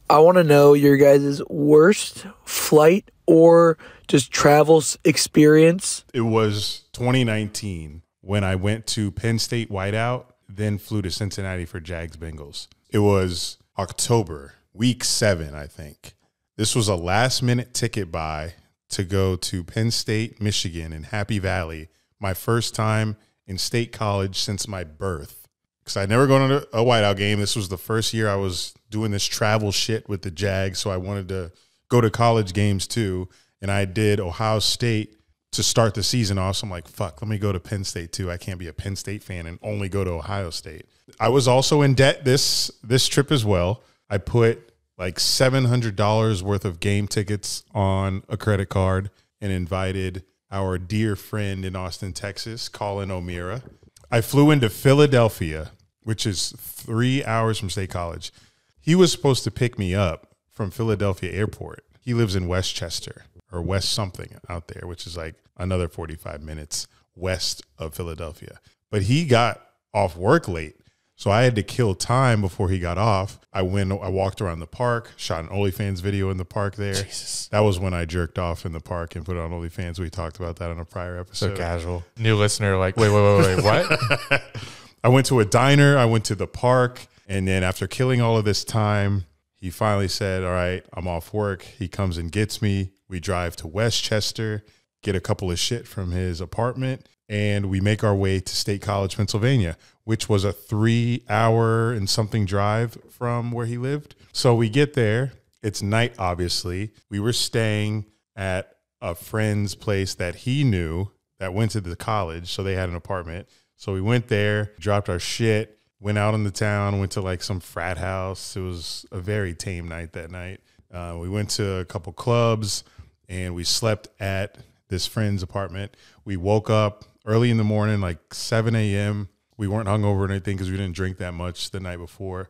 I want to know your guys' worst flight or just travel experience. It was 2019 when I went to Penn State whiteout, then flew to Cincinnati for Jags Bengals. It was October, week 7, I think. This was a last-minute ticket buy to go to Penn State, Michigan in Happy Valley, my first time in state college since my birth. Because I'd never gone to a whiteout game. This was the first year I was doing this travel shit with the Jags, so I wanted to go to college games too. And I did Ohio State to start the season off. So I'm like, fuck, let me go to Penn State too. I can't be a Penn State fan and only go to Ohio State. I was also in debt this trip as well. I put like $700 worth of game tickets on a credit card and invited our dear friend in Austin, Texas, Colin O'Meara. I flew into Philadelphia, which is 3 hours from State College. He was supposed to pick me up from Philadelphia Airport. He lives in Westchester or West something out there, which is like another 45 minutes west of Philadelphia. But he got off work late. So I had to kill time before he got off. I walked around the park, shot an OnlyFans video in the park there. Jesus. That was when I jerked off in the park and put it on OnlyFans. We talked about that on a prior episode. So casual. New listener, like, wait, what? I went to a diner. I went to the park. And then after killing all of this time, he finally said, all right, I'm off work. He comes and gets me. We drive to Westchester, get a couple of shit from his apartment, and we make our way to State College, Pennsylvania, which was a 3-hour and something drive from where he lived. So we get there. It's night, obviously. We were staying at a friend's place that he knew that went to the college, so they had an apartment. So we went there, dropped our shit, went out in the town, went to like some frat house. It was a very tame night that night. We went to a couple clubs, and we slept at this friend's apartment. We woke up early in the morning, like 7 a.m. We weren't hungover or anything because we didn't drink that much the night before.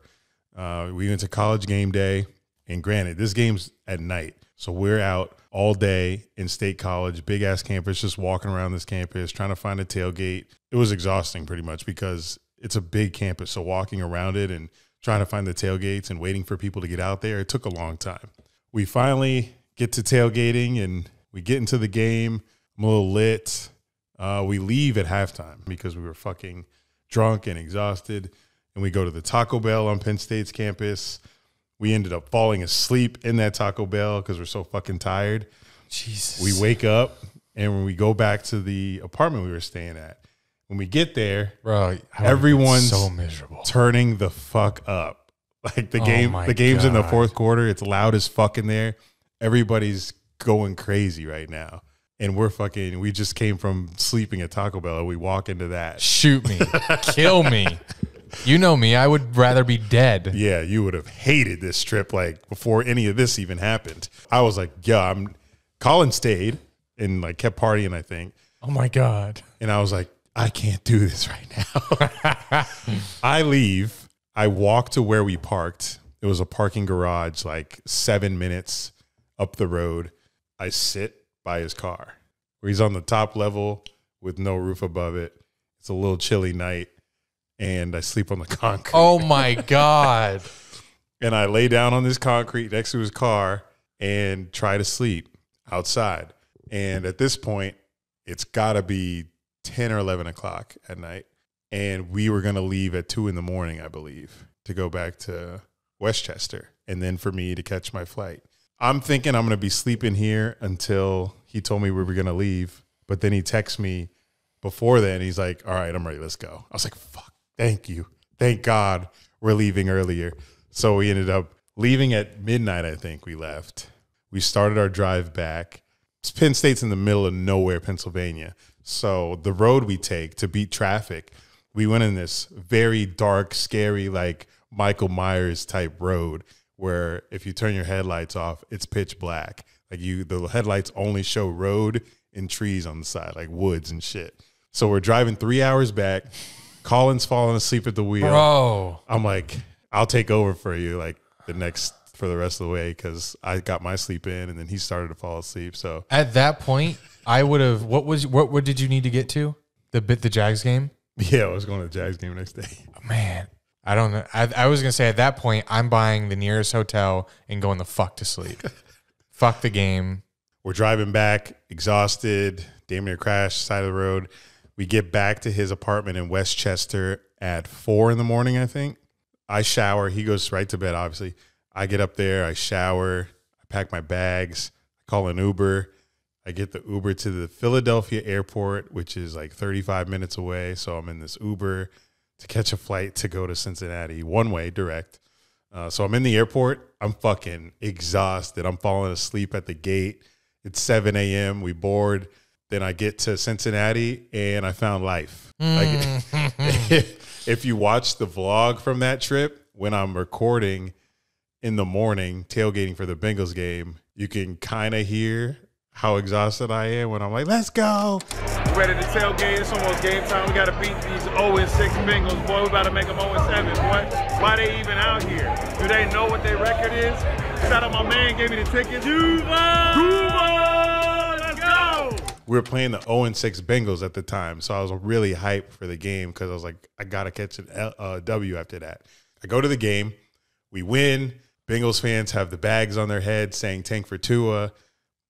We went to college game day. And granted, this game's at night. So we're out all day in State College, big-ass campus, just walking around this campus, trying to find a tailgate. It was exhausting pretty much because it's a big campus. So walking around it and trying to find the tailgates and waiting for people to get out there, it took a long time. We finally get to tailgating, and we get into the game. I'm a little lit. We leave at halftime because we were fucking drunk and exhausted, and we go to the Taco Bell on Penn State's campus. We ended up falling asleep in that Taco Bell because we're so fucking tired. Jesus. We wake up, and when we go back to the apartment we were staying at, when we get there, bro, everyone's so miserable, turning the fuck up. Like the game's in the fourth quarter. It's loud as fuck in there. Everybody's going crazy right now. And we just came from sleeping at Taco Bell. We walk into that. Shoot me. Kill me. You know me. I would rather be dead. Yeah, you would have hated this trip like before any of this even happened. I was like, yeah, Colin stayed and like kept partying, I think. Oh my God. And I was like, I can't do this right now. I leave. I walk to where we parked. It was a parking garage like 7 minutes up the road. I sit by his car where he's on the top level with no roof above it. It's a little chilly night, and I sleep on the concrete. Oh my God. And I lay down on this concrete next to his car and try to sleep outside. And at this point, it's got to be 10 or 11 o'clock at night. And we were going to leave at 2 in the morning, I believe, to go back to Westchester and then for me to catch my flight. I'm thinking I'm going to be sleeping here until he told me we were going to leave. But then he texts me before then. He's like, all right, I'm ready. Let's go. I was like, fuck, thank you. Thank God we're leaving earlier. So we ended up leaving at midnight, I think we left. We started our drive back. Penn State's in the middle of nowhere, Pennsylvania. So the road we take to beat traffic, we went in this very dark, scary, like Michael Myers type road where if you turn your headlights off, it's pitch black. Like the headlights only show road and trees on the side, like woods and shit. So we're driving 3 hours back. Colin's falling asleep at the wheel. Bro. I'm like, I'll take over for you like for the rest of the way because I got my sleep in and then he started to fall asleep. So at that point, I would have. What did you need to get to? The Jags game? Yeah, I was going to the Jags game next day. Man, I don't know. I was going to say at that point, I'm buying the nearest hotel and going the fuck to sleep. Fuck the game. We're driving back, exhausted, damn near crashed, side of the road. We get back to his apartment in Westchester at 4 in the morning, I think. I shower. He goes right to bed, obviously. I get up there. I shower. I pack my bags. I call an Uber. I get the Uber to the Philadelphia airport, which is like 35 minutes away. So I'm in this Uber to catch a flight to go to Cincinnati, one way, direct. So I'm in the airport. I'm fucking exhausted. I'm falling asleep at the gate. It's 7 a.m. We board. Then I get to Cincinnati, and I found life. Like, if you watch the vlog from that trip, when I'm recording in the morning, tailgating for the Bengals game, you can kind of hear how exhausted I am when I'm like, let's go. We're ready to tailgate. It's almost game time. We got to beat these 0-6 Bengals. Boy, we about to make them 0-7, boy. Why they even out here? Do they know what their record is? Shout out my man, gave me the tickets. Let's go! We were playing the 0-6 Bengals at the time, so I was really hyped for the game because I was like, I got to catch a W after that. I go to the game. We win. Bengals fans have the bags on their head saying tank for Tua.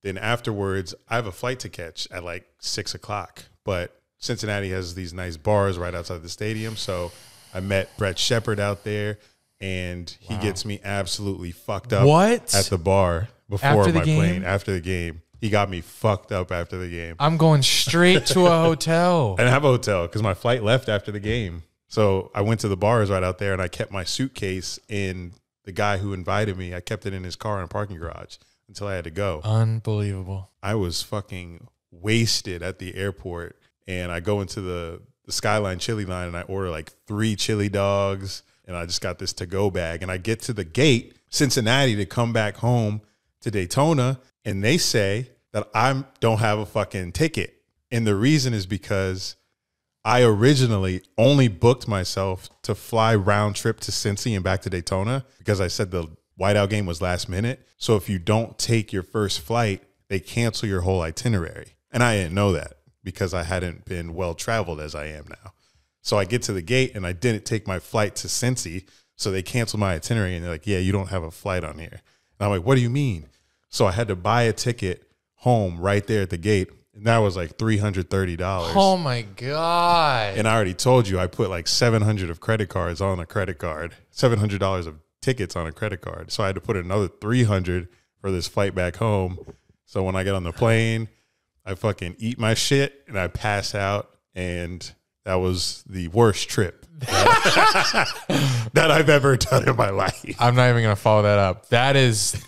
Then afterwards, I have a flight to catch at like 6 o'clock. But Cincinnati has these nice bars right outside the stadium. So I met Brett Shepard out there, and he gets me absolutely fucked up at the bar before my plane. After the game. He got me fucked up after the game. I'm going straight to a hotel. I didn't have a hotel because my flight left after the game. So I went to the bars right out there, and I kept my suitcase in the guy who invited me. I kept it in his car in a parking garage until I had to go. Unbelievable. I was fucking wasted at the airport, and I go into the Skyline chili line, and I order like 3 chili dogs, and I just got this to-go bag. And I get to the gate, Cincinnati, to come back home to Daytona, and they say that I don't have a fucking ticket. And the reason is because I originally only booked myself to fly round trip to Cincy and back to Daytona because I said the whiteout game was last minute. So if you don't take your first flight, they cancel your whole itinerary. And I didn't know that because I hadn't been well-traveled as I am now. So I get to the gate, and I didn't take my flight to Cincy, so they canceled my itinerary, and they're like, yeah, you don't have a flight on here. And I'm like, what do you mean? So I had to buy a ticket home right there at the gate, and that was like $330. Oh, my God. And I already told you I put like $700 of credit cards on a credit card, $700 of tickets on a credit card. So I had to put another $300 for this flight back home. So when I get on the plane, I fucking eat my shit and I pass out, and that was the worst trip that I've ever done in my life. I'm not even going to follow that up. That is,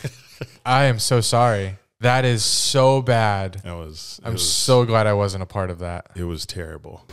I am so sorry. That is so bad. I'm so glad I wasn't a part of that. It was terrible.